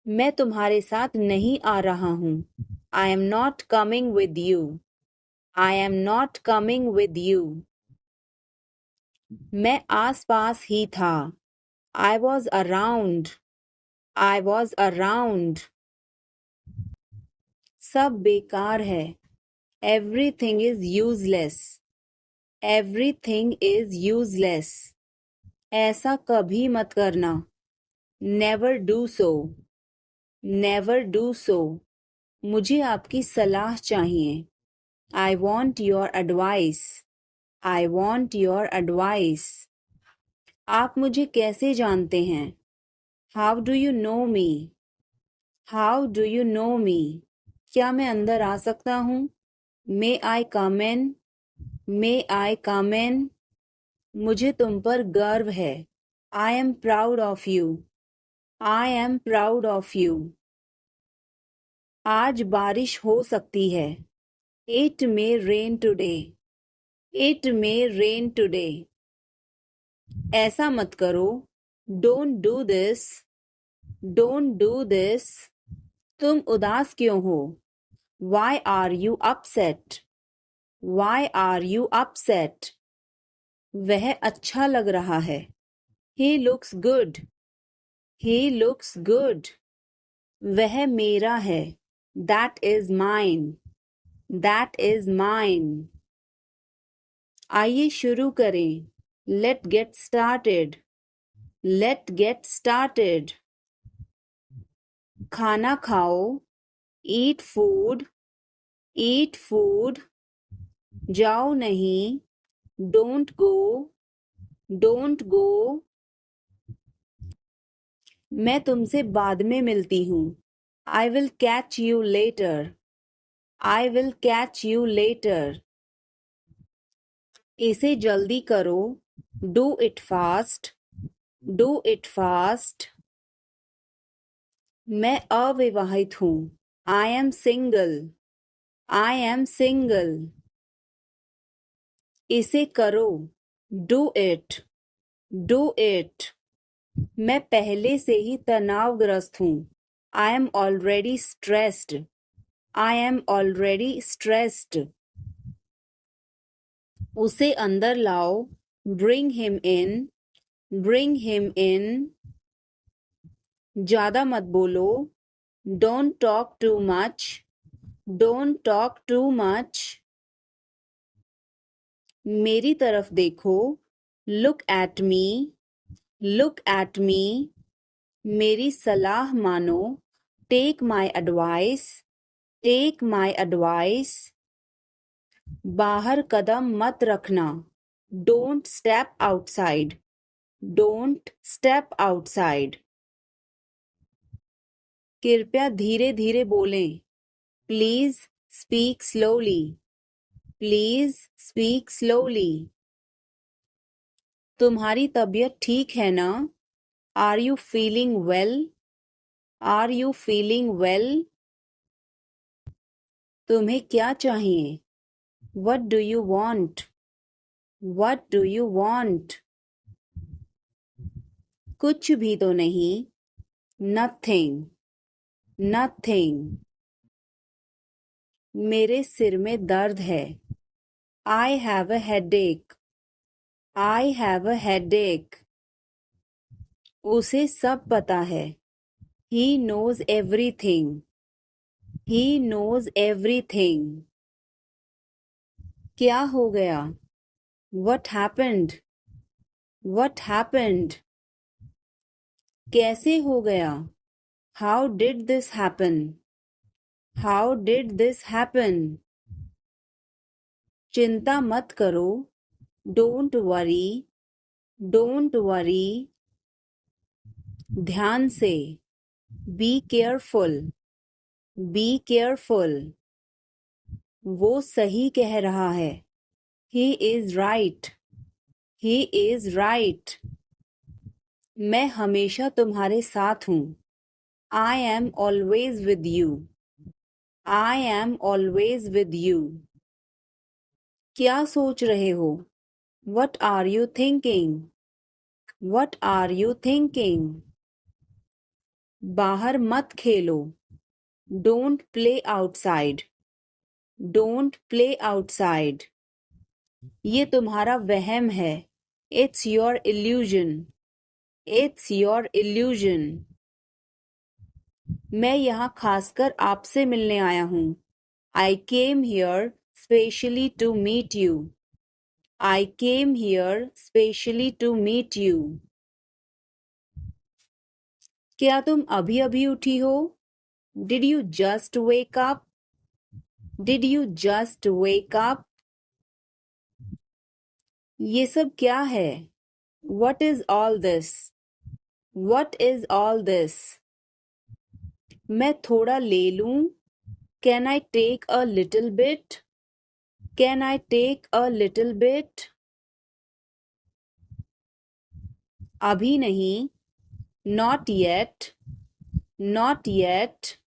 मैं तुम्हारे साथ नहीं आ रहा हूँ। I am not coming with you. I am not coming with you. मैं आस-पास ही था। I was around. I was around. सब बेकार है। Everything is useless. Everything is useless. ऐसा कभी मत करना। Never do so. Never do so. मुझे आपकी सलाह चाहिए। I want your advice. I want your advice. आप मुझे कैसे जानते हैं? How do you know me? How do you know me? क्या मैं अंदर आ सकता हूँ? May I come in? May I come in? मुझे तुम पर गर्व है। I am proud of you. I am proud of you. आज बारिश हो सकती है। It may rain today. It may rain today. ऐसा मत करो। Don't do this. Don't do this. तुम उदास क्यों हो? Why are you upset? Why are you upset? वह अच्छा लग रहा है। He looks good. He looks good. वह मेरा है। That is mine. That is mine. आइए शुरू करें। Let's get started. Let's get started. खाना खाओ। Eat food. Eat food. जाओ नहीं। Don't go. Don't go. मैं तुमसे बाद में मिलती हूँ। I will catch you later. I will catch you later. इसे जल्दी करो। Do it fast. Do it fast. मैं अविवाहित हूँ। I am single. I am single. इसे करो। Do it. Do it. मैं पहले से ही तनावग्रस्त हूँ। I am already stressed. I am already stressed. उसे अंदर लाओ। Bring him in. Bring him in. ज़्यादा मत बोलो। Don't talk too much. Don't talk too much. मेरी तरफ देखो। Look at me. Look at me. मेरी सलाह मानो। Take my advice. Take my advice. बाहर कदम मत रखना। Don't step outside. Don't step outside. कृपया धीरे धीरे बोलें। Please speak slowly. Please speak slowly. तुम्हारी तबीयत ठीक है ना? Are you feeling well? Are you feeling well? तुम्हें क्या चाहिए? What do you want? What do you want? कुछ भी तो नहीं। Nothing. Nothing. मेरे सिर में दर्द है। I have a headache. I have a headache. उसे सब पता है। He knows everything. He knows everything. क्या हो गया? What happened? What happened? कैसे हो गया? How did this happen? How did this happen? चिंता मत करो। Don't worry. Don't worry. ध्यान से। Be careful. Be careful. वो सही कह रहा है। He is right. He is right. मैं हमेशा तुम्हारे साथ हूँ। I am always with you. I am always with you. क्या सोच रहे हो? What are you thinking? What are you thinking? बाहर मत खेलो. Don't play outside. Don't play outside. ये तुम्हारा वहम है. It's your illusion. It's your illusion. मैं यहाँ खासकर आपसे मिलने आया हूँ. I came here specially to meet you. I came here specially to meet you. क्या तुम अभी अभी उठी हो? Did you just wake up? Did you just wake up? ये सब क्या है? What is all this? What is all this? मैं थोड़ा ले लूं? Can I take a little bit? Can I take a little bit? अभी नहीं. Not yet. Not yet.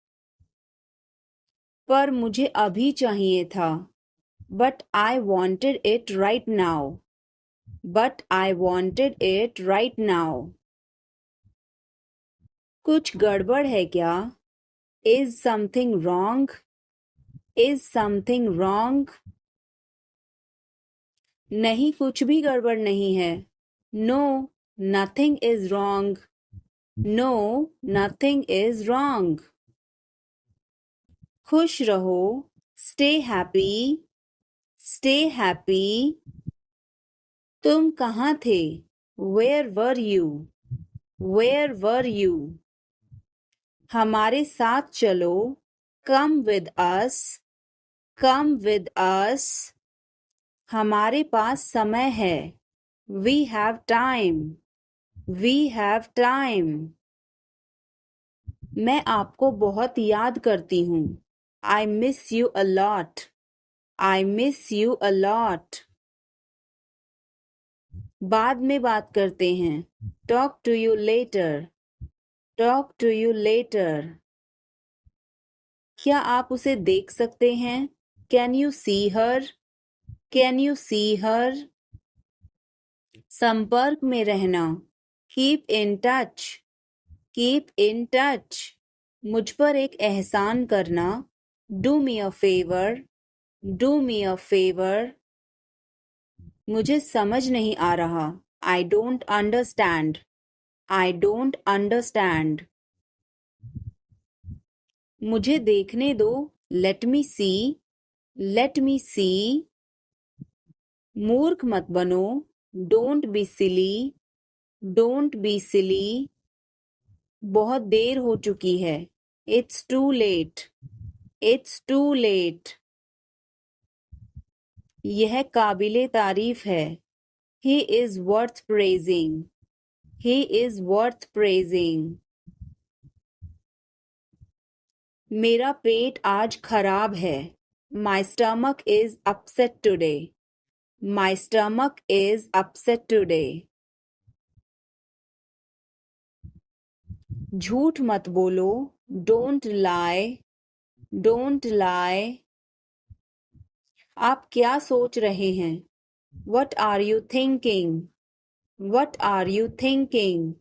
पर मुझे अभी चाहिए था. But I wanted it right now. But I wanted it right now. कुछ गड़बड़ है क्या? Is something wrong? Is something wrong? नहीं, कुछ भी गड़बड़ नहीं है. No, nothing is wrong. No, nothing is wrong. खुश रहो. Stay happy. Stay happy. तुम कहाँ थे? Where were you? Where were you? हमारे साथ चलो. Come with us. Come with us. हमारे पास समय है. We have time. We have time. मैं आपको बहुत याद करती हूँ. I miss you a lot. I miss you a lot. बाद में बात करते हैं. Talk to you later. Talk to you later. क्या आप उसे देख सकते हैं? Can you see her? Can you see her? संपर्क में रहना. Keep in touch. Keep in touch. मुझ पर एक एहसान करना. Do me a favor. Do me a favor. मुझे समझ नहीं आ रहा. I don't understand. I don't understand. मुझे देखने दो. Let me see. Let me see. मूर्ख मत बनो. Don't be silly. Don't be silly. बहुत देर हो चुकी है. It's too late. It's too late. यह काबिले तारीफ है. He is worth praising. He is worth praising. मेरा पेट आज खराब है. My stomach is upset today. My stomach is upset today. झूठ मत बोलो. Don't lie. Don't lie. आप क्या सोच रहे हैं? What are you thinking? What are you thinking?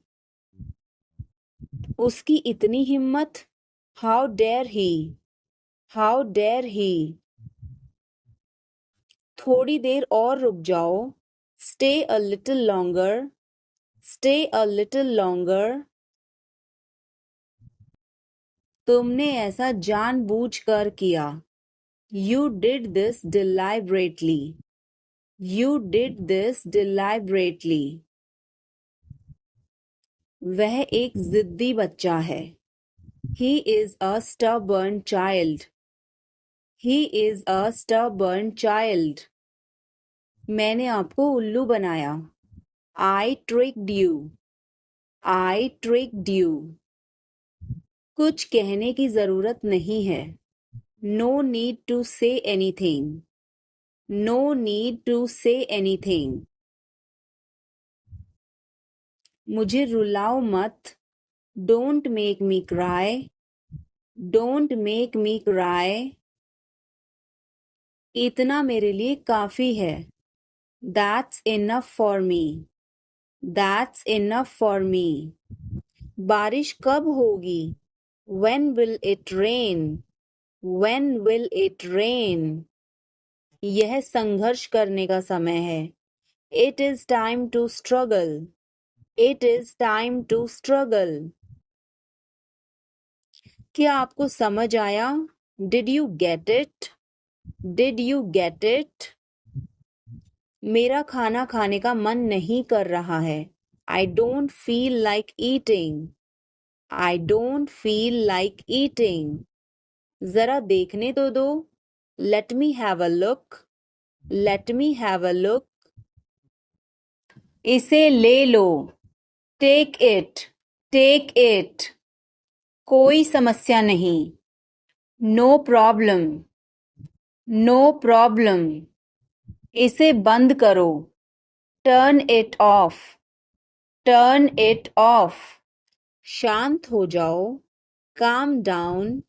उसकी इतनी हिम्मत. How dare he? How dare he? थोड़ी देर और रुक जाओ. Stay a little longer. Stay a little longer. तुमने ऐसा जानबूझकर किया. You did this deliberately. You did this deliberately. वह एक जिद्दी बच्चा है. He is a stubborn child. He is a stubborn child. मैंने आपको उल्लू बनाया. I tricked you. I tricked you. कुछ कहने की जरूरत नहीं है. No need to say anything. No need to say anything. मुझे रुलाओ मत. Don't make me cry. Don't make me cry. इतना मेरे लिए काफी है. That's enough for me. That's enough for me. बारिश कब होगी? When will it rain? When will it rain? यह संघर्ष करने का समय है. It is time to struggle. It is time to struggle. क्या आपको समझ आया? Did you get it? Did you get it? मेरा खाना खाने का मन नहीं कर रहा है. I don't feel like eating. I don't feel like eating. जरा देखने तो दो. Let me have a look. Let me have a look. इसे ले लो. Take it. Take it. कोई समस्या नहीं. No problem. No problem. इसे बंद करो. Turn it off. Turn it off. शांत हो जाओ. Calm down.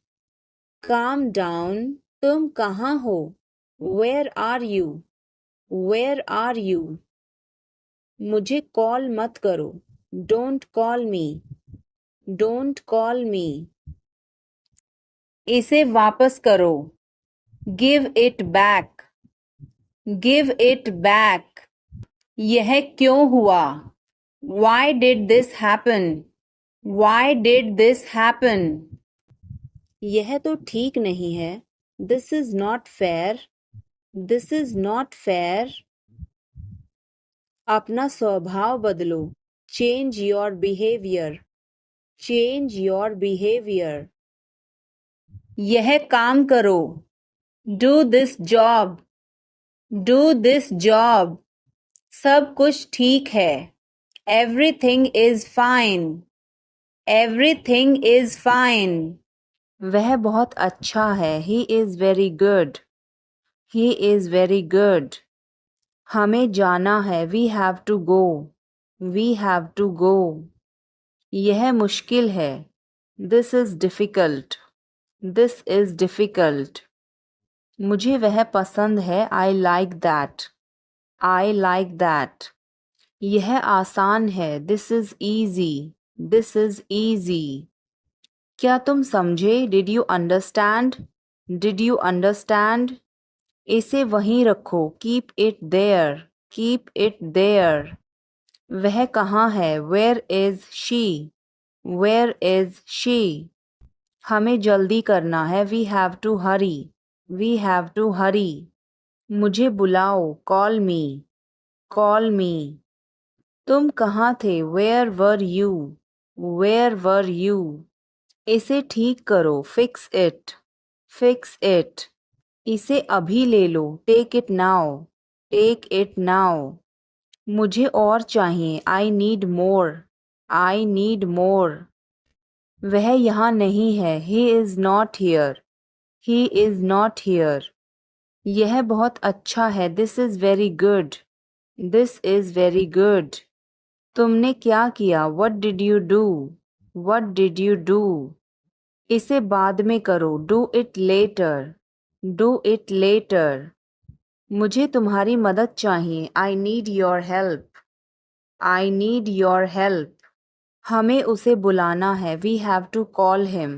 Calm down. तुम कहाँ हो? Where are you? Where are you? मुझे कॉल मत करो. Don't call me. Don't call me. इसे वापस करो. Give it back. Give it back. यह क्यों हुआ? Why did this happen? Why did this happen? यह तो ठीक नहीं है. This is not fair. This is not fair. अपना स्वभाव बदलो. Change your behavior. Change your behavior. यह काम करो. Do this job. Do this job. सब कुछ ठीक है. Everything is fine. Everything is fine. वह बहुत अच्छा है. He is very good. He is very good. हमें जाना है. We have to go. We have to go. यह मुश्किल है. This is difficult. This is difficult. मुझे वह पसंद है. I like that. I like that. यह आसान है. This is easy. This is easy. क्या तुम समझे? Did you understand? Did you understand? इसे वहीं रखो. Keep it there. Keep it there. वह कहाँ है? Where is she? Where is she? हमें जल्दी करना है. We have to hurry. We have to hurry. मुझे बुलाओ. Call me. Call me. तुम कहाँ थे? Where were you? Where were you? इसे ठीक करो. Fix it. Fix it. इसे अभी ले लो. Take it now. Take it now. मुझे और चाहिए. I need more. I need more. वह यहाँ नहीं है. He is not here. He is not here. यह बहुत अच्छा है. This is very good. This is very good. तुमने क्या किया? What did you do? What did you do? इसे बाद में करो. Do it later. Do it later. मुझे तुम्हारी मदद चाहिए. I need your help. I need your help. हमें उसे बुलाना है. We have to call him.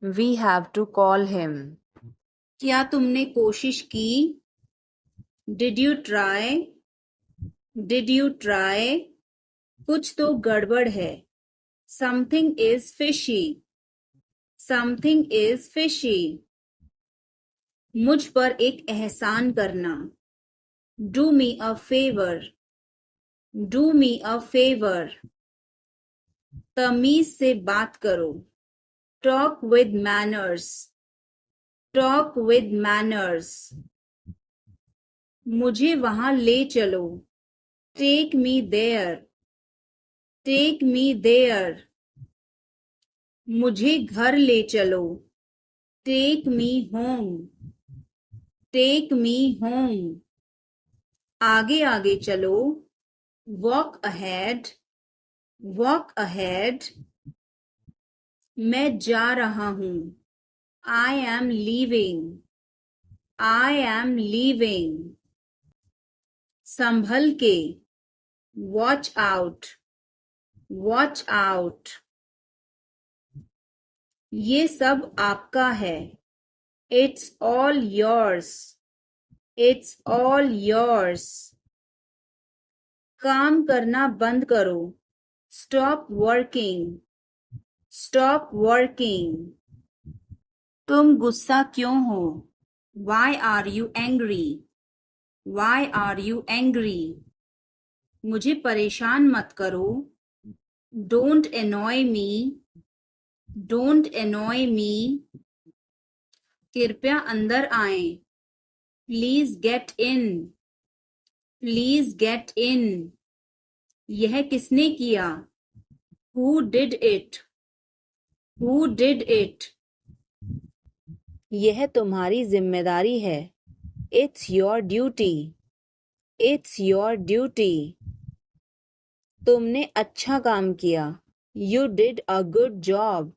We have to call him. क्या तुमने कोशिश की? Did you try? Did you try? कुछ तो गड़बड़ है. Something is fishy. Something is fishy. मुझ पर एक एहसान करना. Do me a favor. Do me a favor. तमीज से बात करो. Talk with manners. Talk with manners. मुझे वहां ले चलो. Take me there. Take me there. मुझे घर ले चलो. Take me home. Take me home. आगे आगे चलो. Walk ahead. Walk ahead. मैं जा रहा हूँ. I am leaving. I am leaving. संभल के. Watch out. Watch out. ये सब आपका है। It's all yours. It's all yours. काम करना बंद करो। Stop working. Stop working. तुम गुस्सा क्यों हो? Why are you angry? Why are you angry? मुझे परेशान मत करो। Don't annoy me. Don't annoy me. कृपया अंदर आएं। Please get in. Please get in. यह किसने किया? Who did it? Who did it? यह तुम्हारी जिम्मेदारी है। It's your duty. It's your duty. तुमने अच्छा काम किया। You did a good job.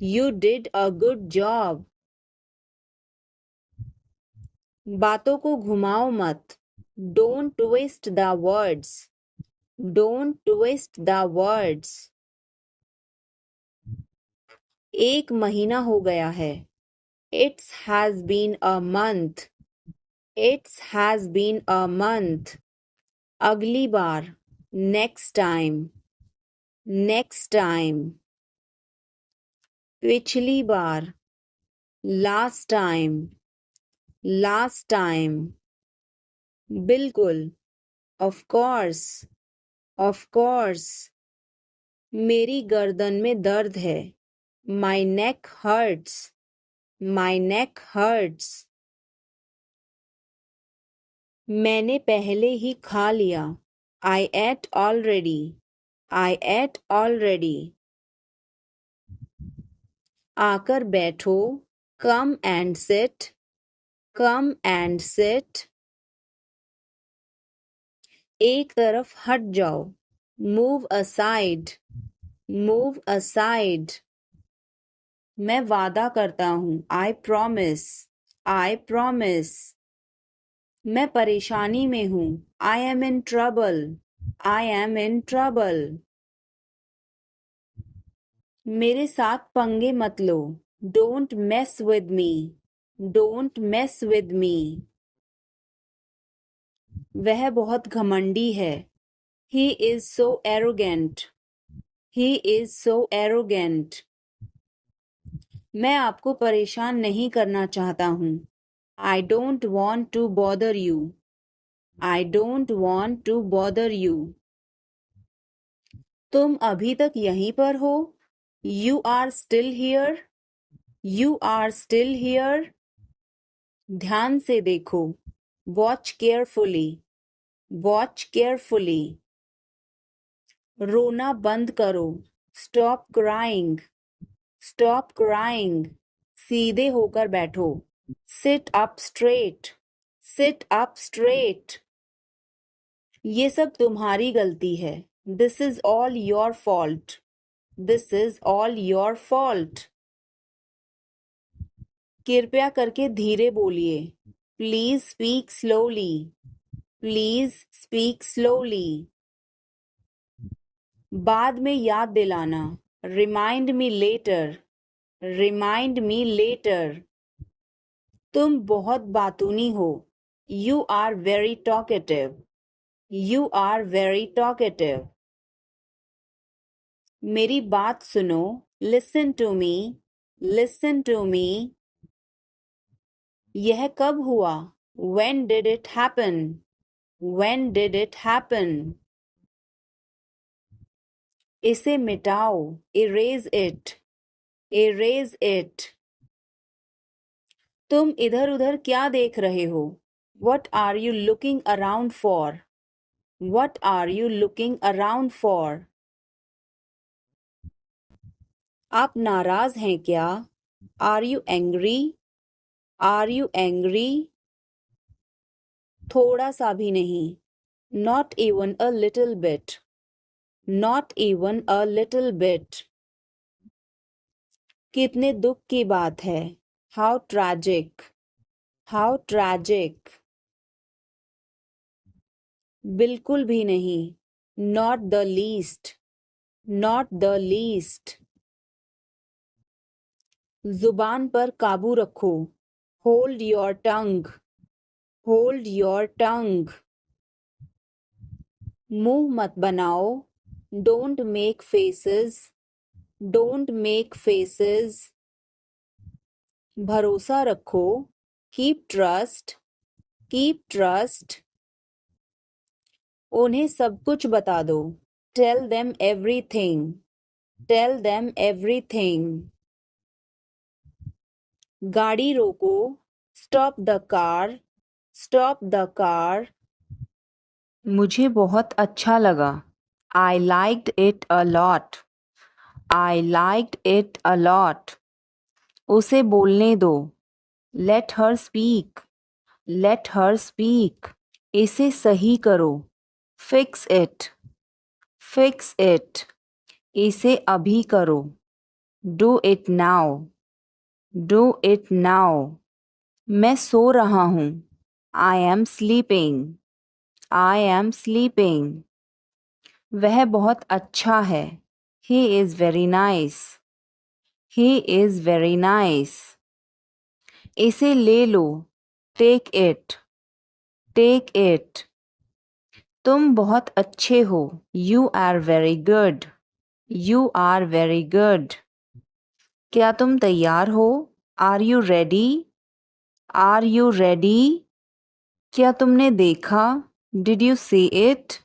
You did a good job. बातों को घुमाओ मत। Don't twist the words. Don't twist the words. एक महीना हो गया है। It's has been a month. It's has been a month. अगली बार। Next time. Next time. पिछली बार। Last time. Last time. बिल्कुल। Of course. Of course. मेरी गर्दन में दर्द है। My neck hertz. My neck hurts. मैंने पहले ही खा लिया। I ate already. I ate already. आकर बैठो। Come and sit. Come and sit. एक तरफ हट जाओ। Move aside. Move aside. मैं वादा करता हूँ। I promise. I promise. मैं परेशानी में हूँ। I am in trouble. I am in trouble. मेरे साथ पंगे मत लो। Don't mess with me. Don't mess with me. वह बहुत घमंडी है। He is so arrogant. He is so arrogant. मैं आपको परेशान नहीं करना चाहता हूँ। I don't want to bother you. I don't want to bother you. तुम अभी तक यहीं पर हो? You are still here. You are still here. ध्यान से देखो। Watch carefully. Watch carefully. रोना बंद करो। Stop crying. Stop crying. सीधे होकर बैठो। Sit up straight. Sit up straight. ये सब तुम्हारी गलती है। This is all your fault. This is all your fault. कृपया करके धीरे बोलिए। Please speak slowly. Please speak slowly. बाद में याद दिलाना। Remind me later. Remind me later. तुम बहुत बातूनी हो। You are very talkative. You are very talkative. मेरी बात सुनो। Listen to me. Listen to me. यह कब हुआ? When did it happen? When did it happen? इसे मिटाओ। Erase it. Erase it. तुम इधर उधर क्या देख रहे हो? What are you looking around for? What are you looking around for? आप नाराज हैं क्या? Are you angry? Are you angry? थोड़ा सा भी नहीं। Not even a little bit. Not even a little bit. कितने दुख की बात है। How tragic. How tragic. बिल्कुल भी नहीं। Not the least. not the least. जुबान पर काबू रखो. hold your tongue. hold your tongue. मुंह मत बनाओ. don't make faces. don't make faces. भरोसा रखो. keep trust. keep trust. उन्हें सब कुछ बता दो. tell them everything. tell them everything. गाड़ी रोको. stop the car. stop the car. मुझे बहुत अच्छा लगा. I liked it a lot. I liked it a lot. उसे बोलने दो. Let her speak. Let her speak. इसे सही करो. Fix it. Fix it. इसे अभी करो. Do it now. Do it now. मैं सो रहा हूँ. I am sleeping. I am sleeping. वह बहुत अच्छा है. He is very nice. He is very nice. इसे ले लो. Take it. Take it. तुम बहुत अच्छे हो. You are very good. You are very good. क्या तुम तैयार हो? Are you ready? Are you ready? क्या तुमने देखा? Did you see it?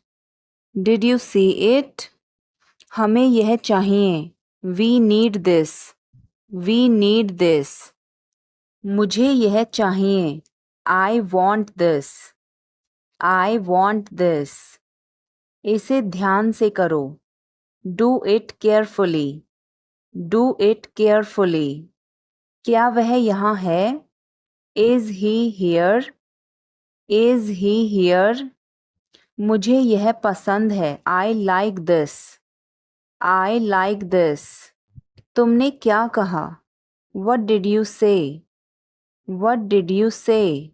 Did you see it? हमें यह चाहिए. We need this. We need this. मुझे यह चाहिए. I want this. I want this. इसे ध्यान से करो. Do it carefully. Do it carefully. क्या वह यहाँ है? Is he here? Is he here? मुझे यह पसंद है. I like this. I like this. तुमने क्या कहा? What did you say? What did you say?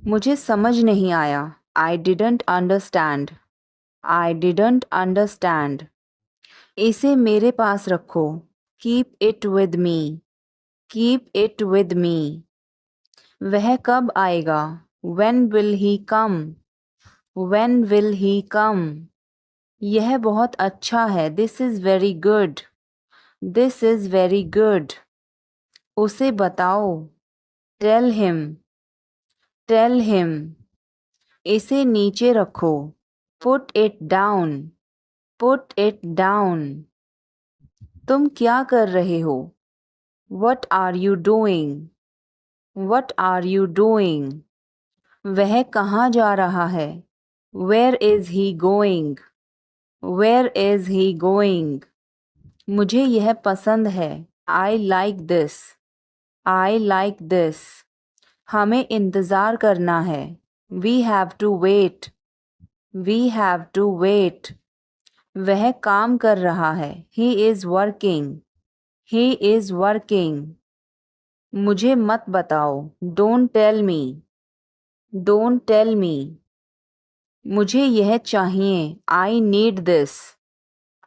मुझे समझ नहीं आया. I didn't understand. I didn't understand. इसे मेरे पास रखो. Keep it with me. Keep it with me. वह कब आएगा? When will he come? When will he come? यह बहुत अच्छा है. This is very good. This is very good. उसे बताओ. Tell him. Tell him. इसे नीचे रखो. Put it down. Put it down. तुम क्या कर रहे हो? What are you doing? What are you doing? वह कहाँ जा रहा है? Where is he going? Where is he going? मुझे यह पसंद है. I like this. I like this. हमें इंतज़ार करना है. We have to wait. We have to wait. वह काम कर रहा है. He is working. He is working. मुझे मत बताओ. Don't tell me. Don't tell me. मुझे यह चाहिए. I need this.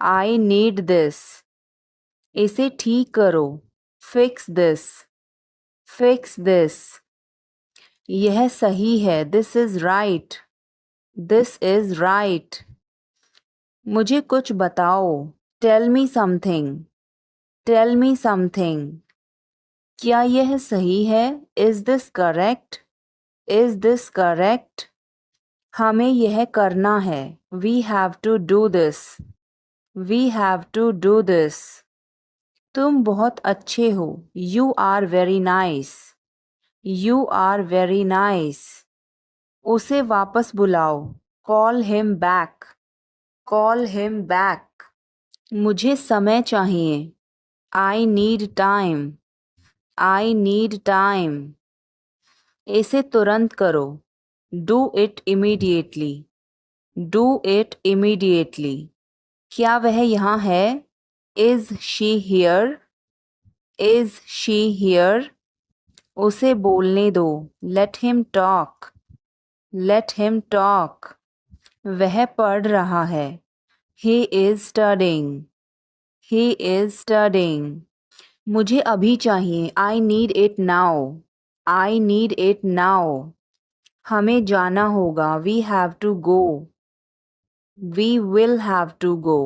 I need this. इसे ठीक करो. Fix this. Fix this. यह सही है. This is right. This is right. मुझे कुछ बताओ. Tell me something. Tell me something. क्या यह सही है? Is this correct? Is this correct? हमें यह करना है. We have to do this. We have to do this. तुम बहुत अच्छे हो. You are very nice. You are very nice. उसे वापस बुलाओ. Call him back. Call him back. मुझे समय चाहिए. I need time. I need time. इसे तुरंत करो. Do it immediately. Do it immediately. क्या वह यहाँ है? Is she here? Is she here? उसे बोलने दो. Let him talk. Let him talk. वह पढ़ रहा है. He is studying. He is studying. मुझे अभी चाहिए. I need it now. I need it now. हमें जाना होगा. We have to go. We will have to go.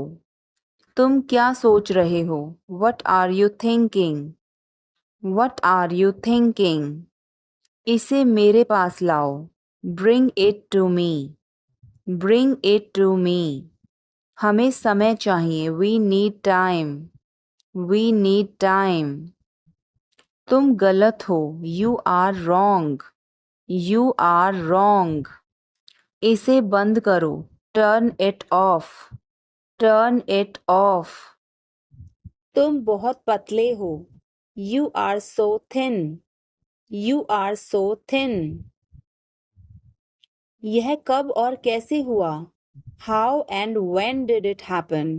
तुम क्या सोच रहे हो? What are you thinking? What are you thinking? इसे मेरे पास लाओ. Bring it to me. Bring it to me. हमें समय चाहिए. We need time. We need time. तुम गलत हो. You are wrong. You are wrong. इसे बंद करो. Turn it off. Turn it off. तुम बहुत पतले हो. You are so thin. You are so thin. यह कब और कैसे हुआ? How and when did it happen?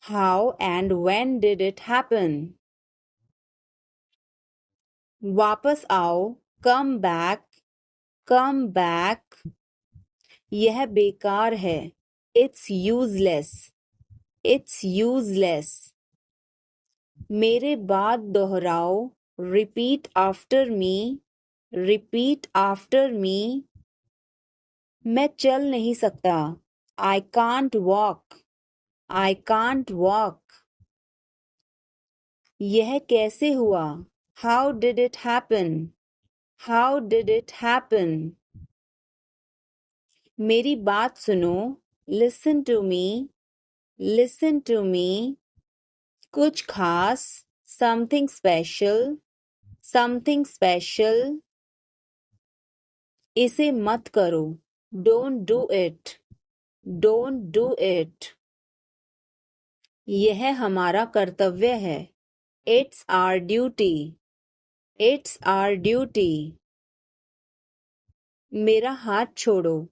How and when did it happen? वापस आओ. Come back. Come back. यह बेकार है. It's useless. It's useless. मेरे बाद दोहराओ. Repeat after me. Repeat after me. मैं चल नहीं सकता. I can't walk. I can't walk. यह कैसे हुआ? How did it happen? How did it happen? मेरी बात सुनो. Listen to me. Listen to me. कुछ खास. Something special. Something special. इसे मत करो. Don't do it. Don't do it. यह हमारा कर्तव्य है. It's our duty. It's our duty. मेरा हाथ छोड़ो.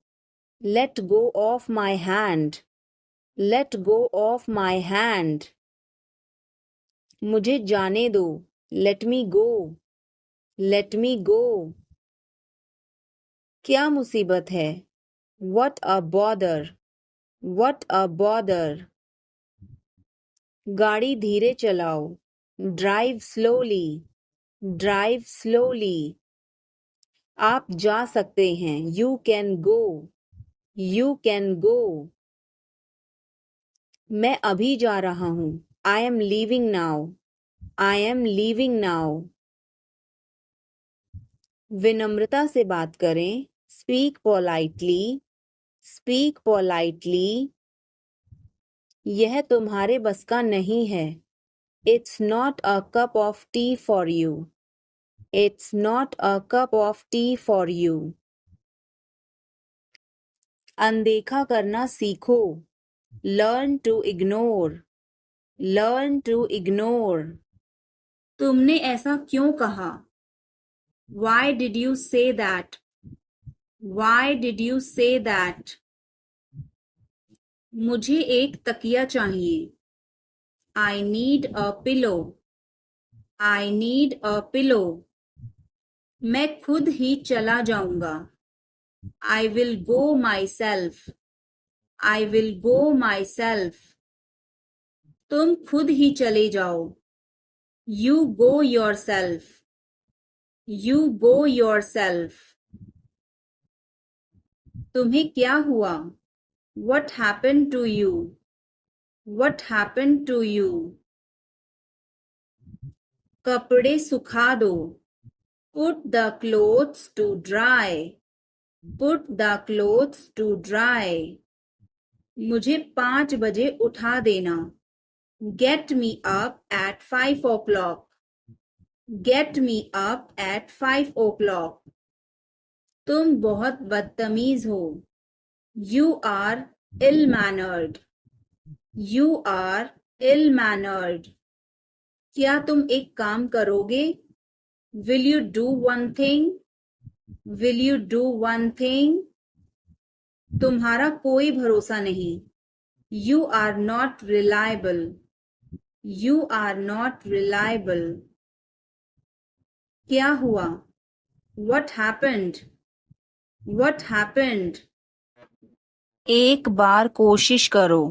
Let go of my hand. Let go of my hand. मुझे जाने दो. Let me go. Let me go. क्या मुसीबत है? What a bother. What a bother. गाड़ी धीरे चलाओ. Drive slowly. Drive slowly. आप जा सकते हैं. You can go. You can go. मैं अभी जा रहा हूँ. I am leaving now. I am leaving now. विनम्रता से बात करें. Speak politely. Speak politely. यह तुम्हारे बस का नहीं है. It's not a cup of tea for you. It's not a cup of tea for you. अनदेखा करना सीखो. Learn to ignore. Learn to ignore. तुमने ऐसा क्यों कहा? Why did you say that? Why did you say that? मुझे एक तकिया चाहिए. I need a pillow. I need a pillow. मैं खुद ही चला जाऊंगा. I will go myself. I will go myself. तुम खुद ही चले जाओ. You go yourself. You go yourself. तुम्हें क्या हुआ? What happened to you? What happened to you? कपड़े सुखा दो. Put the clothes to dry. Put the clothes to dry. मुझे 5 बजे उठा देना. Get me up at 5 o'clock. Get me up at 5 o'clock. तुम बहुत बदतमीज हो. You are ill-mannered. You are ill-mannered. क्या तुम एक काम करोगे? Will you do one thing? Will you do one thing? तुम्हारा कोई भरोसा नहीं. You are not reliable. You are not reliable. क्या हुआ? What happened? What happened? एक बार कोशिश करो.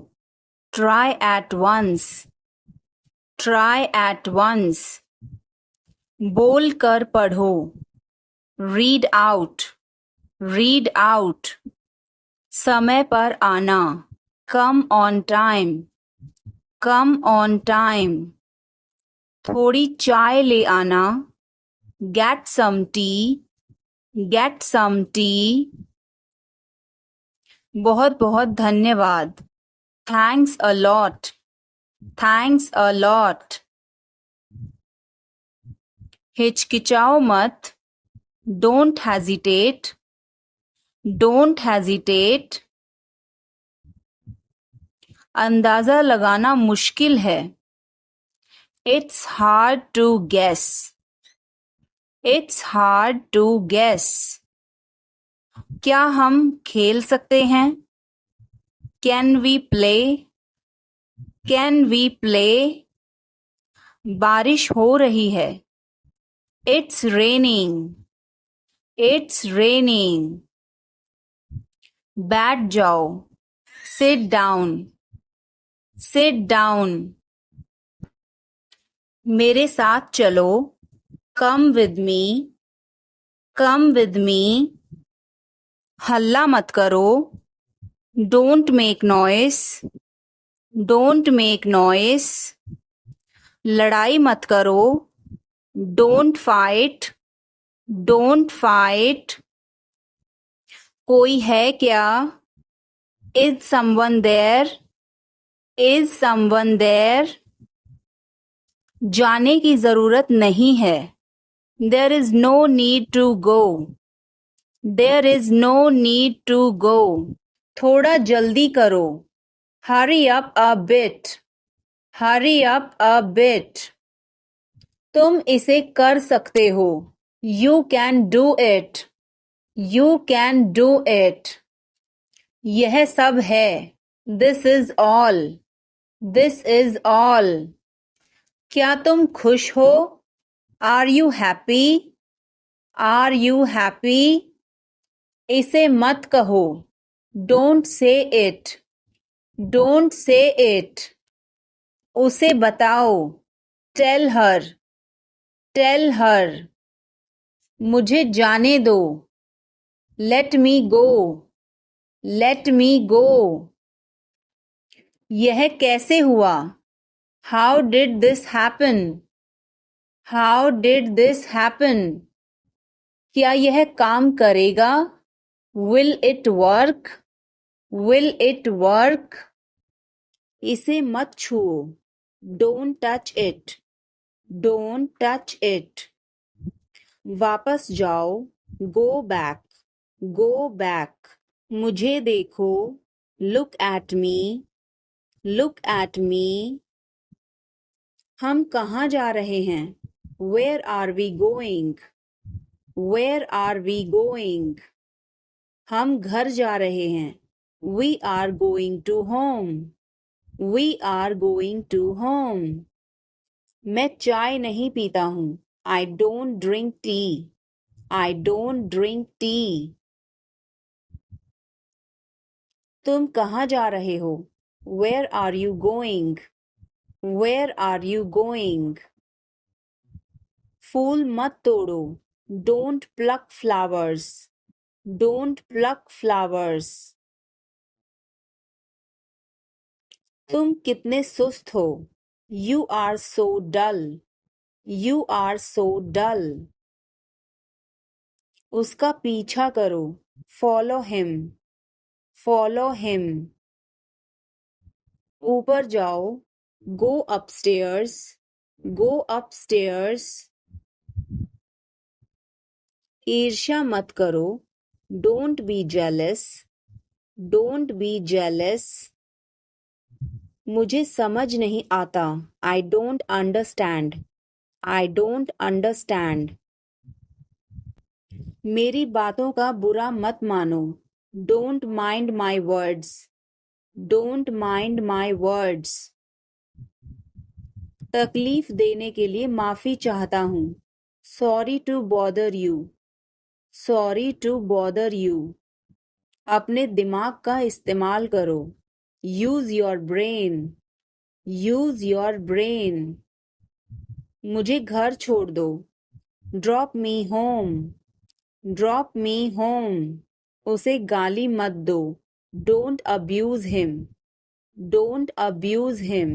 Try at once. Try at once. बोल कर पढ़ो. Read out. Read out. समय पर आना. Come on time. Come on time. थोड़ी चाय ले आना. Get some tea. Get some tea. बहुत बहुत धन्यवाद. Thanks a lot. Thanks a lot. हिचकिचाओ मत. Don't hesitate. Don't hesitate. अंदाजा लगाना मुश्किल है. It's hard to guess. It's hard to guess. क्या हम खेल सकते हैं? Can we play? Can we play? बारिश हो रही है. It's raining. It's raining. बैठ जाओ. Sit down. Sit down. मेरे साथ चलो. Come with me. Come with me. हल्ला मत करो. Don't make noise. Don't make noise. लड़ाई मत करो. Don't fight. Don't fight. कोई है क्या? Is someone there? Is someone there? जाने की जरूरत नहीं है. There is no need to go. There is no need to go. थोड़ा जल्दी करो. Hurry up a bit. Hurry up a bit. तुम इसे कर सकते हो. You can do it. You can do it. यह सब है. This is all. This is all. क्या तुम खुश हो? Are you happy? Are you happy? इसे मत कहो. Don't say it. Don't say it. उसे बताओ. Tell her. Tell her. मुझे जाने दो. Let me go. Let me go. यह कैसे हुआ? How did this happen? How did this happen? क्या यह काम करेगा? Will it work? Will it work? इसे मत छुओ. Don't touch it. Don't touch it. वापस जाओ. Go back. Go back. मुझे देखो. Look at me. Look at me. हम कहाँ जा रहे हैं? Where are we going? Where are we going? हम घर जा रहे हैं. We are going to home. We are going to home. मैं चाय नहीं पीता हूँ. I don't drink tea. I don't drink tea. तुम कहाँ जा रहे हो? Where are you going? Where are you going? फूल मत तोड़ो. Don't pluck flowers. Don't pluck flowers. तुम कितने सुस्त हो. You are so dull. You are so dull. उसका पीछा करो. Follow him. Follow him. ऊपर जाओ. Go upstairs. Go upstairs. ईर्ष्या मत करो. Don't be jealous. Don't be jealous. मुझे समझ नहीं आता. I don't understand. I don't understand. मेरी बातों का बुरा मत मानो. Don't mind my words. Don't mind my words. तकलीफ देने के लिए माफी चाहता हूँ. Sorry to bother you. Sorry to bother you. अपने दिमाग का इस्तेमाल करो. Use your brain, use your brain. मुझे घर छोड़ दो, drop me home, drop me home. उसे गाली मत दो, don't abuse him, don't abuse him.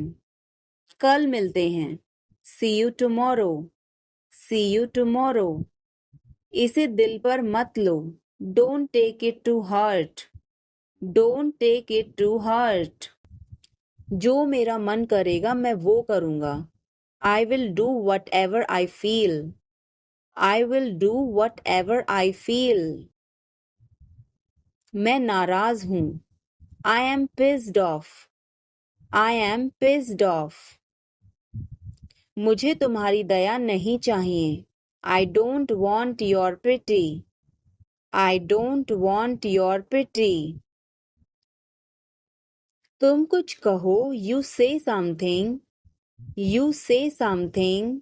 कल मिलते हैं, see you tomorrow, see you tomorrow. इसे दिल पर मत लो, don't take it to heart, don't take it to heart. जो मेरा मन करेगा मैं वो करूँगा। I will do whatever I feel, I will do whatever I feel. मैं नाराज हूँ, I am pissed off, I am pissed off. मुझे तुम्हारी दया नहीं चाहिए, I don't want your pity, I don't want your pity. तुम कुछ कहो, यू से समथिंग, यू से समथिंग।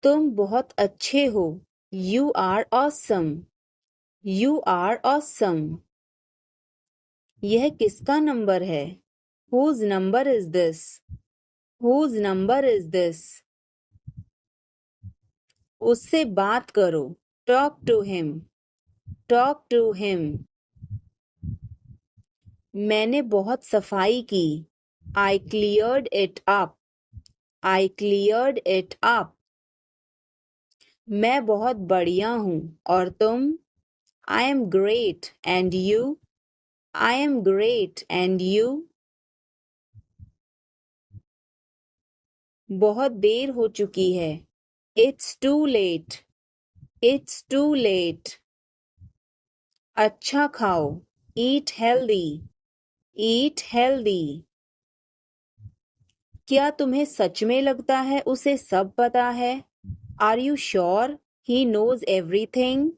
तुम बहुत अच्छे हो, you are awesome, you are awesome. यह किसका नंबर है, whose number is this, whose number is this. उससे बात करो, talk to him, talk to him. मैंने बहुत सफाई की, I cleared it up, I cleared it up. मैं बहुत बढ़िया हूँ और तुम, I am great and you, I am great and you. बहुत देर हो चुकी है, it's too late, it's too late. अच्छा खाओ, ईट हेल्दी, ईट हेल्दी। क्या तुम्हें सच में लगता है उसे सब पता है, are you sure he knows everything,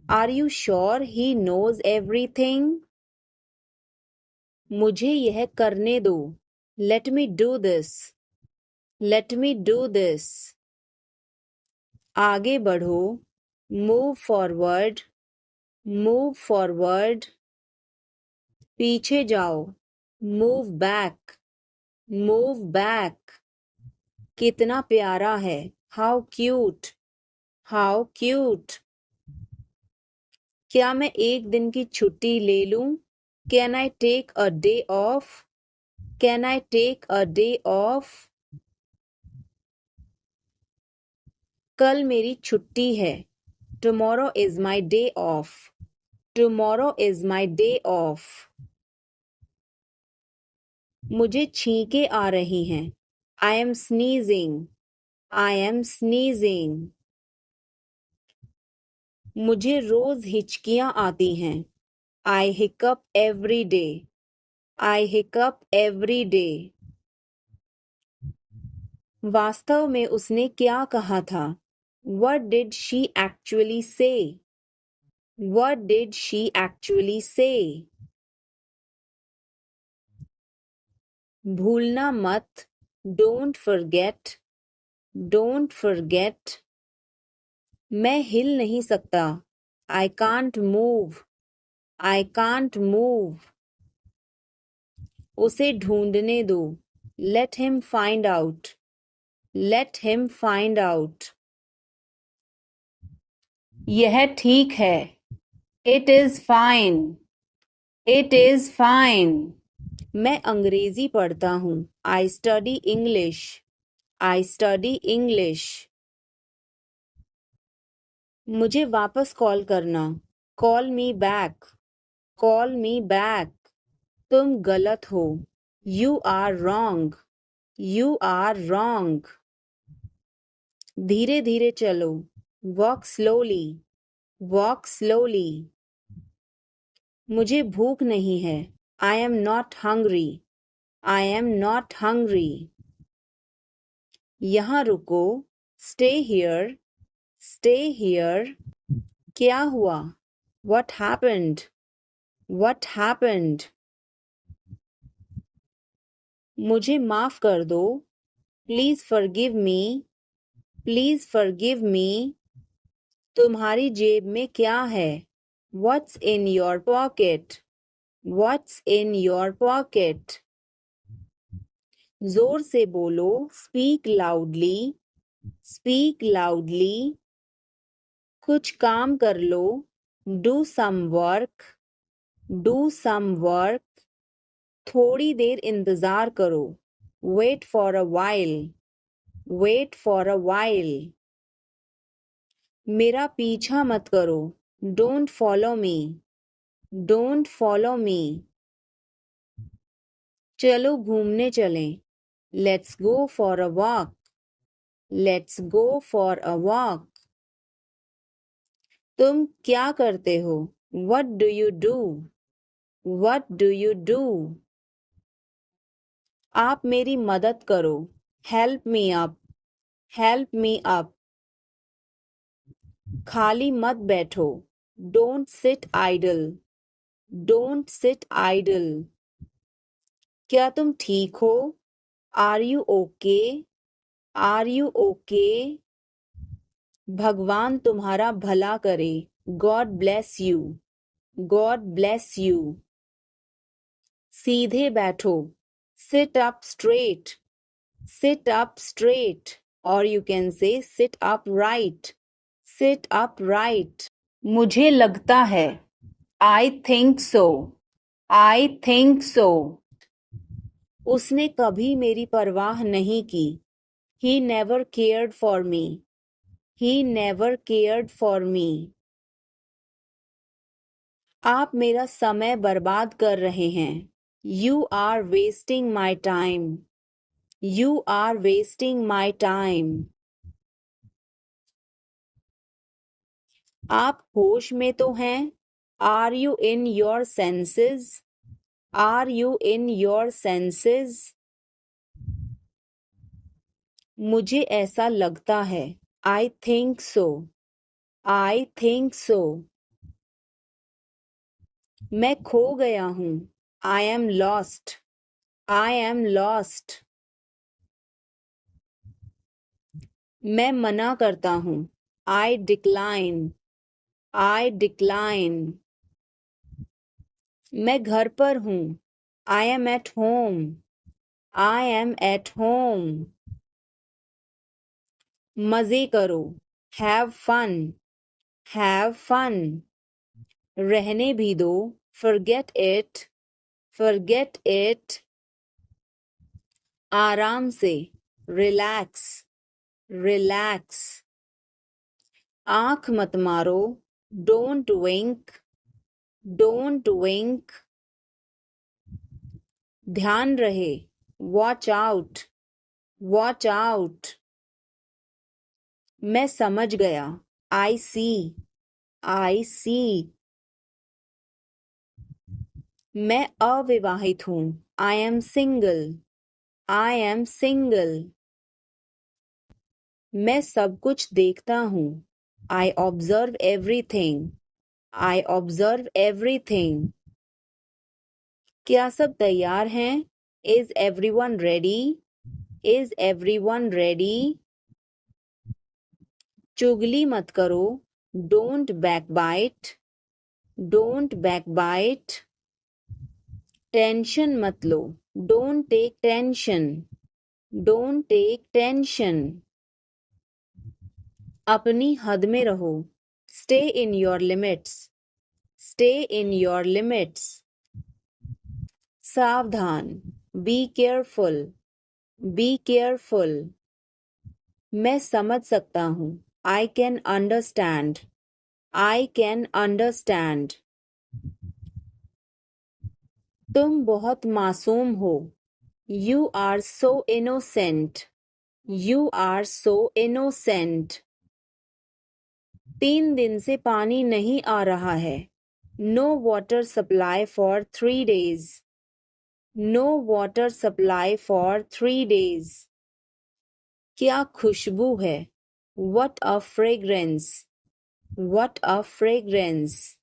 are you sure he knows everything. मुझे यह करने दो, let me do this, let me do this. आगे बढ़ो, मूव फॉरवर्ड, मूव फॉरवर्ड। पीछे जाओ, मूव बैक, मूव बैक। कितना प्यारा है, हाउ क्यूट, हाउ क्यूट। क्या मैं एक दिन की छुट्टी ले लूं, can I take a day off, can I take a day off. कल मेरी छुट्टी है, tomorrow is my day off, tomorrow is my day off. मुझे छींके आ रही हैं, I am sneezing, I am sneezing. मुझे रोज हिचकियां आती हैं, I hiccup every day, I hiccup every day. वास्तव में उसने क्या कहा था, what did she actually say, what did she actually say। भूलना मत, don't forget, don't forget। मैं हिल नहीं सकता, I can't move, I can't move। उसे ढूंढने दो, let him find out, let him find out। यह ठीक है, it is fine, it is fine। मैं अंग्रेजी पढ़ता हूँ, I study English, I study English। मुझे वापस कॉल करना, call me back, call me back। तुम गलत हो, you are wrong, you are wrong। धीरे धीरे चलो, walk slowly, walk slowly। मुझे भूख नहीं है, I am not hungry, I am not hungry। यहाँ रुको, stay here, stay here। क्या हुआ, what happened, what happened। मुझे माफ कर दो, please forgive me, please forgive me। तुम्हारी जेब में क्या है, what's in your pocket, What's in your pocket? जोर से बोलो. Speak loudly. Speak loudly. कुछ काम कर लो. Do some work. Do some work. थोड़ी देर इंतजार करो. Wait for a while. Wait for a while. मेरा पीछा मत करो. Don't follow me. Don't follow me. चलो घूमने चलें. Let's go for a walk. Let's go for a walk. तुम क्या करते हो? What do you do? What do you do? आप मेरी मदद करो. Help me up. Help me up. खाली मत बैठो. Don't sit idle. Don't sit idle. क्या तुम ठीक हो? Are you okay? Are you okay? भगवान तुम्हारा भला करे. God bless you. God bless you. सीधे बैठो. Sit up straight. Sit up straight. Or you can say sit upright. Sit upright. मुझे लगता है. I think so. I think so. उसने कभी मेरी परवाह नहीं की. He never cared for me. He never cared for me. आप मेरा समय बर्बाद कर रहे हैं. You are wasting my time. You are wasting my time. आप होश में तो हैं? Are you in your senses? Are you in your senses? मुझे ऐसा लगता है. I think so. I think so. मैं खो गया हूँ. I am lost. I am lost. मैं मना करता हूँ. I decline. I decline. मैं घर पर हूँ. I am at home. I am at home. मजे करो. Have fun. Have fun. रहने भी दो. Forget it. Forget it. आराम से. Relax. Relax. आँख मत मारो. Don't wink. Don't wink. ध्यान रहे. Watch out. Watch out. मैं समझ गया. I see. I see. मैं अविवाहित हूँ. I am single. I am single. मैं सब कुछ देखता हूँ. I observe everything. I observe everything. क्या सब तैयार हैं? Is everyone ready? Is everyone ready? चुगली मत करो. Don't backbite. Don't backbite. Tension मत लो. Don't take tension. Don't take tension. अपनी हद में रहो. Stay in your limits. Stay in your limits. सावधान. Be careful. Be careful. मैं समझ सकता हूँ. I can understand. I can understand. तुम बहुत मासूम हो. You are so innocent. You are so innocent. 3 दिन से पानी नहीं आ रहा है. No water supply for 3 days. No water supply for 3 days. क्या खुशबू है. What a fragrance. What a fragrance.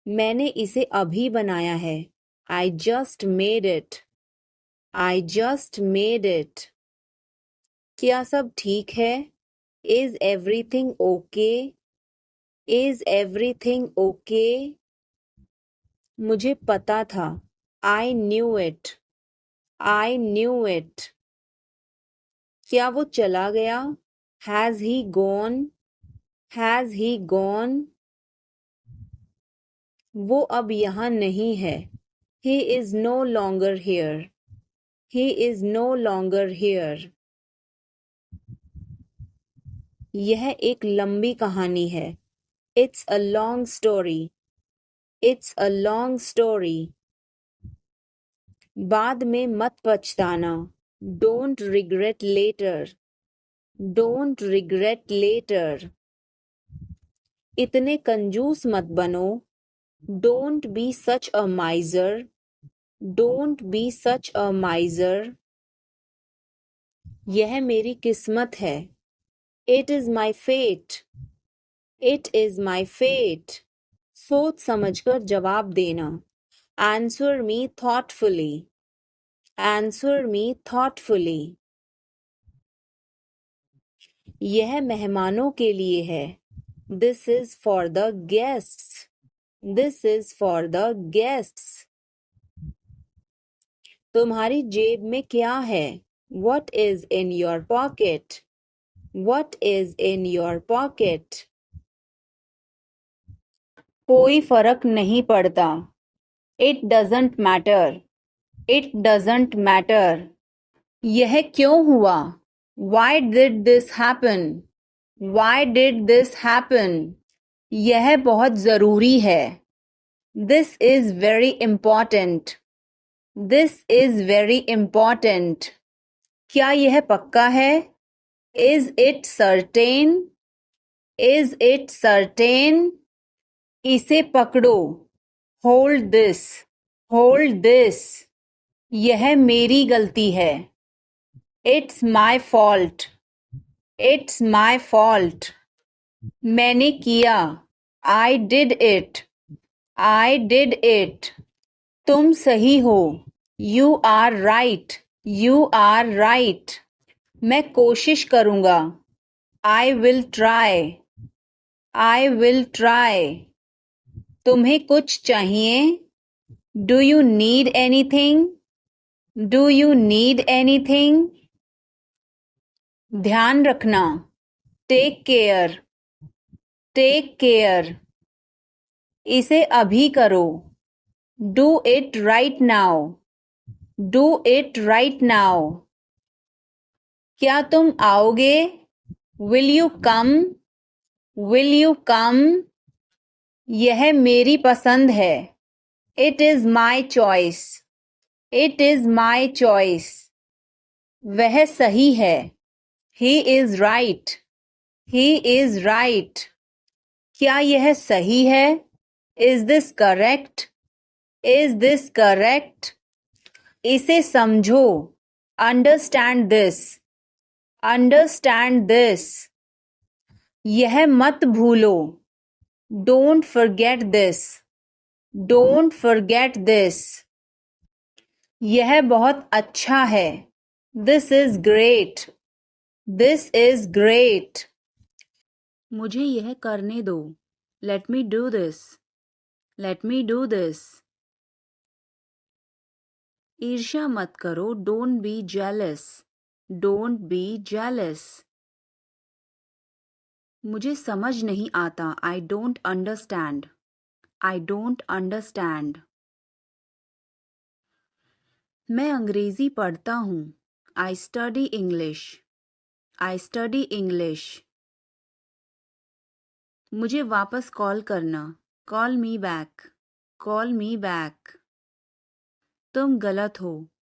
मैंने इसे अभी बनाया है. I just made it. I just made it. क्या सब ठीक है? Is everything okay? Is everything okay? मुझे पता था। I knew it. I knew it. क्या वो चला गया? Has he gone? Has he gone? वो अब यहाँ नहीं है. He is no longer here. He is no longer here. यह एक लंबी कहानी है. It's a long story. It's a long story. बाद में मत पछताना. Don't regret later. Don't regret later. इतने कंजूस मत बनो. Don't be such a miser. Don't be such a miser. यह मेरी किस्मत है. It is my fate. It is my fate. सोच समझकर जवाब देना. Answer me thoughtfully. Answer me thoughtfully. यह मेहमानों के लिए है. This is for the guests. This is for the guests. तुम्हारी जेब में क्या है? What is in your pocket? What is in your pocket? कोई फर्क नहीं पड़ता. It doesn't matter. It doesn't matter. यह क्यों हुआ? Why did this happen? Why did this happen? यह बहुत ज़रूरी है. This is very important. This is very important. क्या यह पक्का है? Is it certain? Is it certain? इसे पकड़ो. Hold this. Hold this. यह मेरी गलती है. It's my fault. It's my fault. मैंने किया. I did it. I did it. तुम सही हो. You are right. You are right. मैं कोशिश करूँगा. I will try. I will try. तुम्हें कुछ चाहिए? Do you need anything? Do you need anything? ध्यान रखना. Take care. Take care. इसे अभी करो. Do it right now. Do it right now. क्या तुम आओगे? Will you come? Will you come? यह मेरी पसंद है. It is my choice. It is my choice. वह सही है. He is right. He is right. क्या यह सही है? Is this correct? Is this correct? इसे समझो. Understand this. Understand this. यह मत भूलो. Don't forget this. Don't forget this. यह बहुत अच्छा है. This is great. This is great. मुझे यह करने दो. Let me do this. Let me do this. ईर्ष्या मत करो. Don't be jealous. Don't be jealous. मुझे समझ नहीं आता. I don't understand. I don't understand. मैं अंग्रेजी पढ़ता हूँ. I study English. I study English. मुझे वापस कॉल करना. Call me back. Call me back. तुम गलत हो.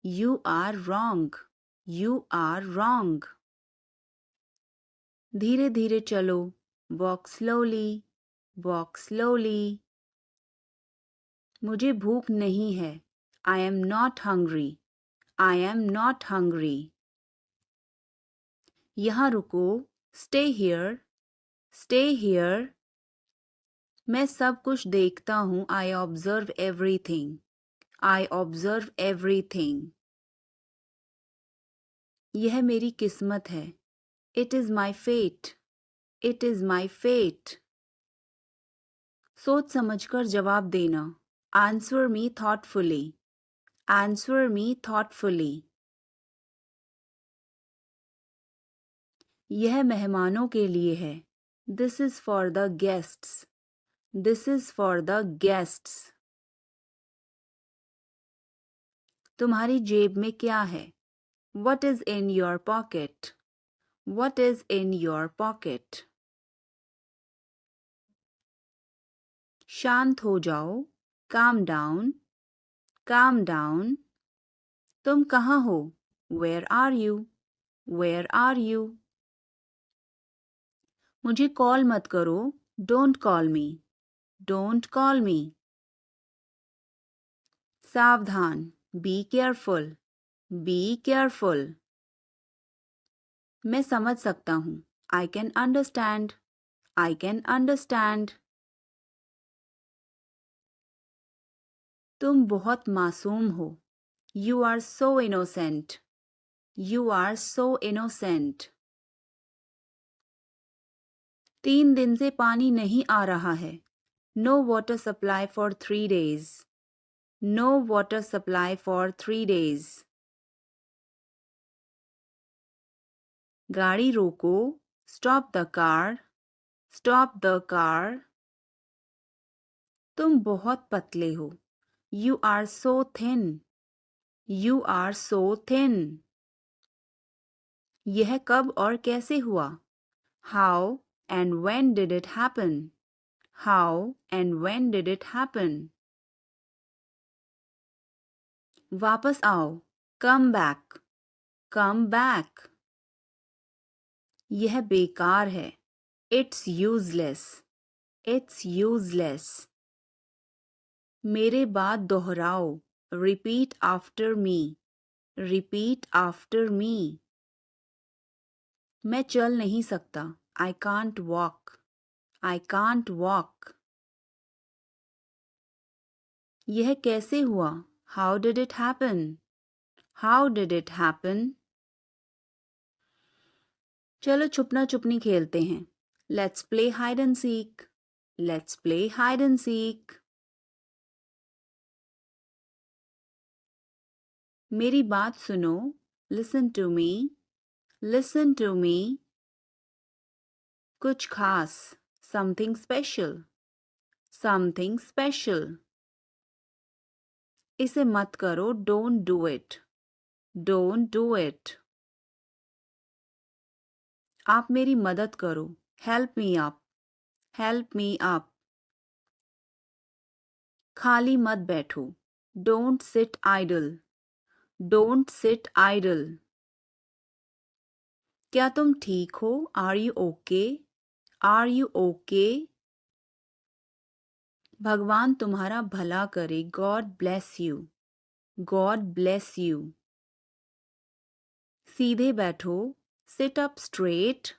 You are wrong. You are wrong. धीरे धीरे चलो. Walk slowly. Walk slowly. मुझे भूख नहीं है. I am not hungry. I am not hungry. यहाँ रुको. Stay here. Stay here. मैं सब कुछ देखता हूँ. I observe everything. I observe everything. यह मेरी किस्मत है. It is my fate. It is my fate. सोच समझकर जवाब देना. Answer me thoughtfully. Answer me thoughtfully. यह मेहमानों के लिए है. This is for the guests. This is for the guests. तुम्हारी जेब में क्या है? What is in your pocket? What is in your pocket? शांत हो जाओ. Calm down. Calm down. तुम कहाँ हो? Where are you? Where are you? मुझे कॉल मत करो. Don't call me. Don't call me. सावधान. Be careful. Be careful. मैं समझ सकता हूँ. I can understand. I can understand. तुम बहुत मासूम हो. You are so innocent. You are so innocent. 3 दिन से पानी नहीं आ रहा है. No water supply for 3 days. No water supply for 3 days. गाड़ी रोको. Stop the car. Stop the car. तुम बहुत पतले हो. You are so thin. You are so thin. यह कब और कैसे हुआ? How and when did it happen? How and when did it happen? वापस आओ. Come back. Come back. यह बेकार है. It's useless. It's useless. मेरे बाद दोहराओ. Repeat after me. Repeat after me. मैं चल नहीं सकता. I can't walk. I can't walk. यह कैसे हुआ? How did it happen? How did it happen? चलो छुपना छुपनी खेलते हैं. Let's play hide and seek. Let's play hide and seek. मेरी बात सुनो. Listen to me. Listen to me. कुछ खास. Something special. Something special. इसे मत करो. Don't do it. Don't do it. आप मेरी मदद करो. Help me up. Help me up. खाली मत बैठो. Don't sit idle. Don't sit idle. क्या तुम ठीक हो? Are you okay? Are you okay? भगवान तुम्हारा भला करे. God bless you. God bless you. सीधे बैठो. Sit up straight.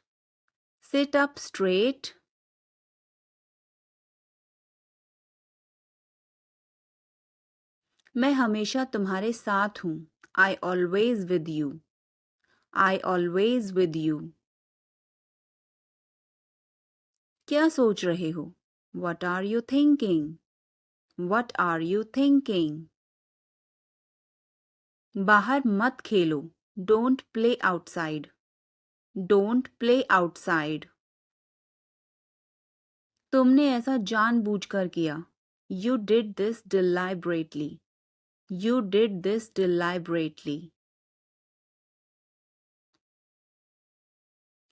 Sit up straight. मैं हमेशा तुम्हारे साथ हूँ. I always with you. I always with you. क्या सोच रहे हो? What are you thinking? What are you thinking? बाहर मत खेलो. Don't play outside. Don't play outside. तुमने ऐसा जानबूझकर किया. You did this deliberately. You did this deliberately.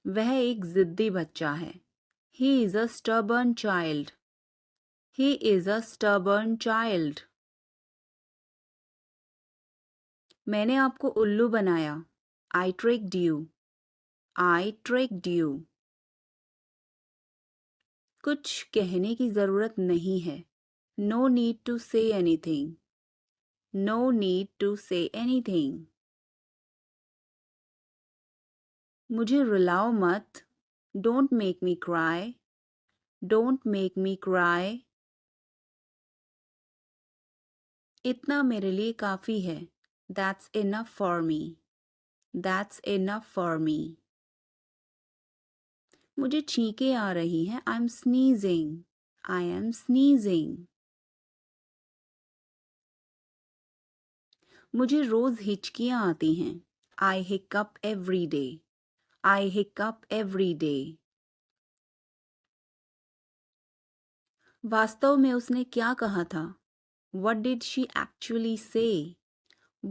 वह एक जिद्दी बच्चा है. He is a stubborn child. He is a stubborn child. मैंने आपको उल्लू बनाया. I tricked you. I tricked you. कुछ कहने की जरूरत नहीं है. No need to say anything. No need to say anything. मुझे रुलाओ मत. Don't make me cry. Don't make me cry. इतना मेरे लिए काफी है. That's enough for me. That's enough for me. मुझे छींकें आ रही हैं. I'm sneezing. I am sneezing. मुझे रोज हिचकियां आती हैं. I hiccup every day. I hiccup every day. वास्तव में उसने क्या कहा था? What did she actually say?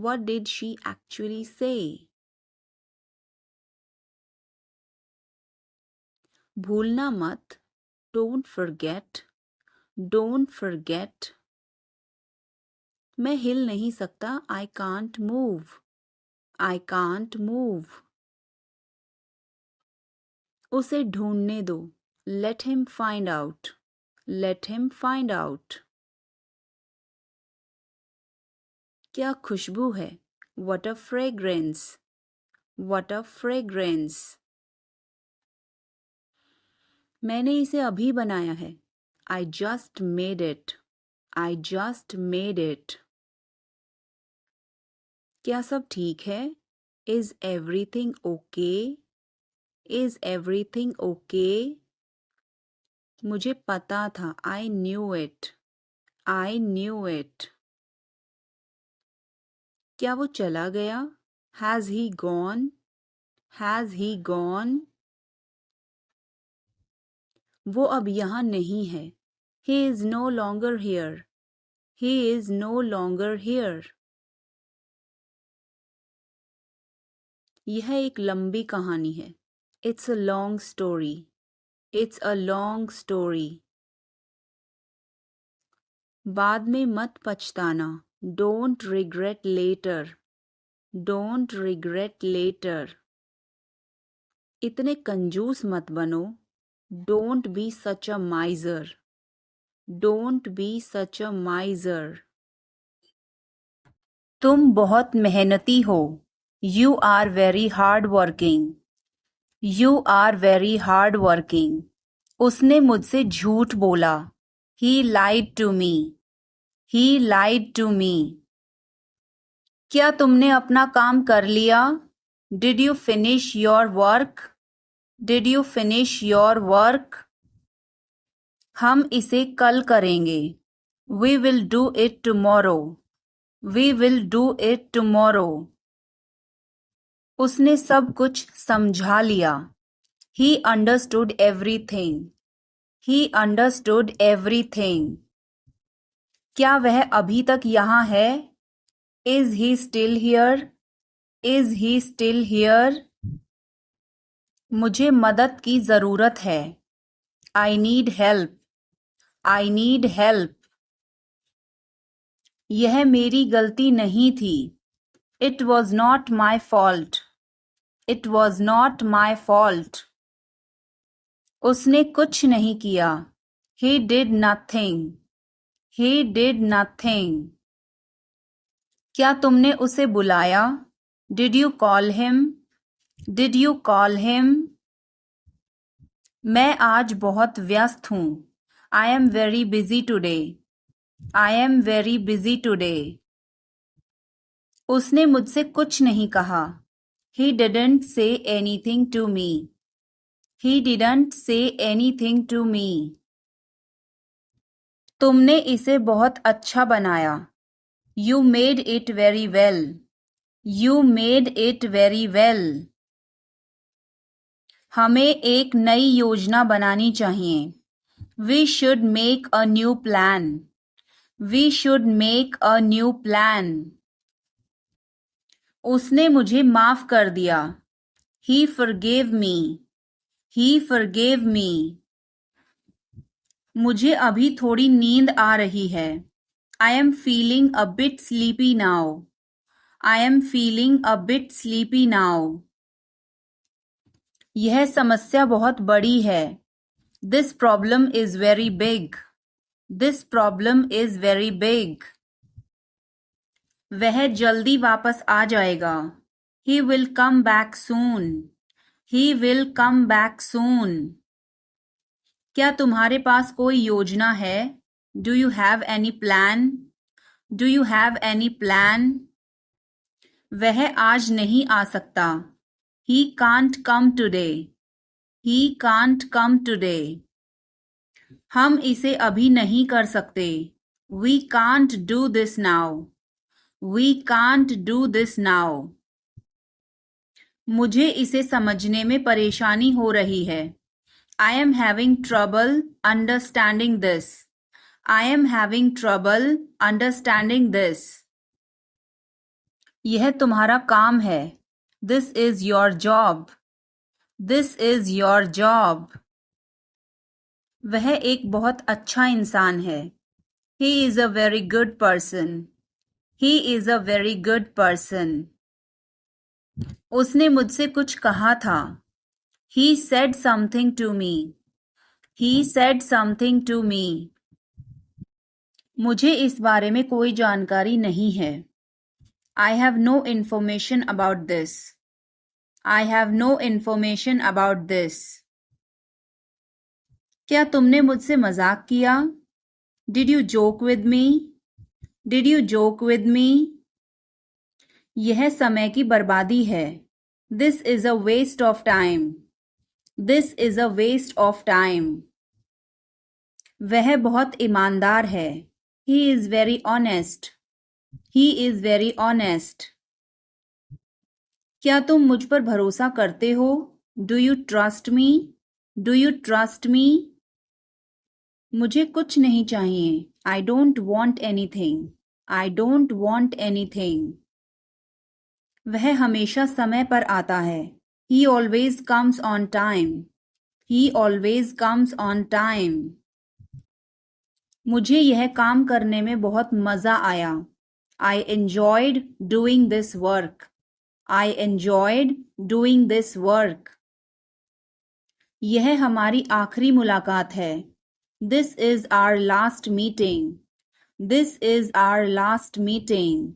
What did she actually say? भूलना मत. Don't forget. Don't forget. मैं हिल नहीं सकता. I can't move. I can't move. उसे ढूंढने दो. Let him find out. Let him find out. क्या खुशबू है. What a fragrance. What a fragrance. मैंने इसे अभी बनाया है. I just made it. I just made it. क्या सब ठीक है? Is everything okay? Is everything okay? मुझे पता था. I knew it. I knew it. क्या वो चला गया? Has he gone? Has he gone? वो अब यहाँ नहीं है. He is no longer here. He is no longer here. यह एक लंबी कहानी है. It's a long story. It's a long story. बाद में मत पछताना. Don't regret later. Don't regret later. इतने कंजूस मत बनो. Don't be such a miser. Don't be such a miser. तुम बहुत मेहनती हो. You are very hard working. You are very hard working. उसने मुझसे झूठ बोला. He lied to me. He lied to me. क्या तुमने अपना काम कर लिया? Did you finish your work? Did you finish your work? हम इसे कल करेंगे. We will do it tomorrow. We will do it tomorrow. उसने सब कुछ समझा लिया. He understood everything. He understood everything. क्या वह अभी तक यहाँ है? Is he still here? Is he still here? मुझे मदद की जरूरत है. I need help. I need help. यह मेरी गलती नहीं थी. It was not my fault. It was not my fault. उसने कुछ नहीं किया. He did nothing. He did nothing. क्या तुमने उसे बुलाया? Did you call him? Did you call him? मैं आज बहुत व्यस्त हूँ. I am very busy today. I am very busy today. उसने मुझसे कुछ नहीं कहा. He didn't say anything to me. He didn't say anything to me. तुमने इसे बहुत अच्छा बनाया. You made it very well. You made it very well. हमें एक नई योजना बनानी चाहिए. We should make a new plan. We should make a new plan. उसने मुझे माफ कर दिया. He forgave me. He forgave me. मुझे अभी थोड़ी नींद आ रही है. I am feeling a bit sleepy now. I am feeling a bit sleepy now. यह समस्या बहुत बड़ी है. This problem is very big. This problem is very big. वह जल्दी वापस आ जाएगा. He will come back soon. He will come back soon. क्या तुम्हारे पास कोई योजना है? Do you have any plan? Do you have any plan? वह आज नहीं आ सकता. He can't come today. He can't come today. हम इसे अभी नहीं कर सकते. We can't do this now. We can't do this now. मुझे इसे समझने में परेशानी हो रही है. I am having trouble understanding this. I am having trouble understanding this. यह तुम्हारा काम है. This is your job. This is your job. वह एक बहुत अच्छा इंसान है. He is a very good person. He is a very good person. उसने मुझसे कुछ कहा था. He said something to me. He said something to me. मुझे इस बारे में कोई जानकारी नहीं है. I have no information about this. I have no information about this. क्या तुमने मुझसे मजाक किया? Did you joke with me? Did you joke with me? यह समय की बर्बादी है. This is a waste of time. This is a waste of time. वह बहुत ईमानदार है. He is very honest. He is very honest. क्या तुम मुझ पर भरोसा करते हो? Do you trust me? Do you trust me? मुझे कुछ नहीं चाहिए. I don't want anything. I don't want anything. वह हमेशा समय पर आता है. He always comes on time. He always comes on time. मुझे यह काम करने में बहुत मजा आया. I enjoyed doing this work. I enjoyed doing this work. यह हमारी आखिरी मुलाकात है. This is our last meeting. This is our last meeting.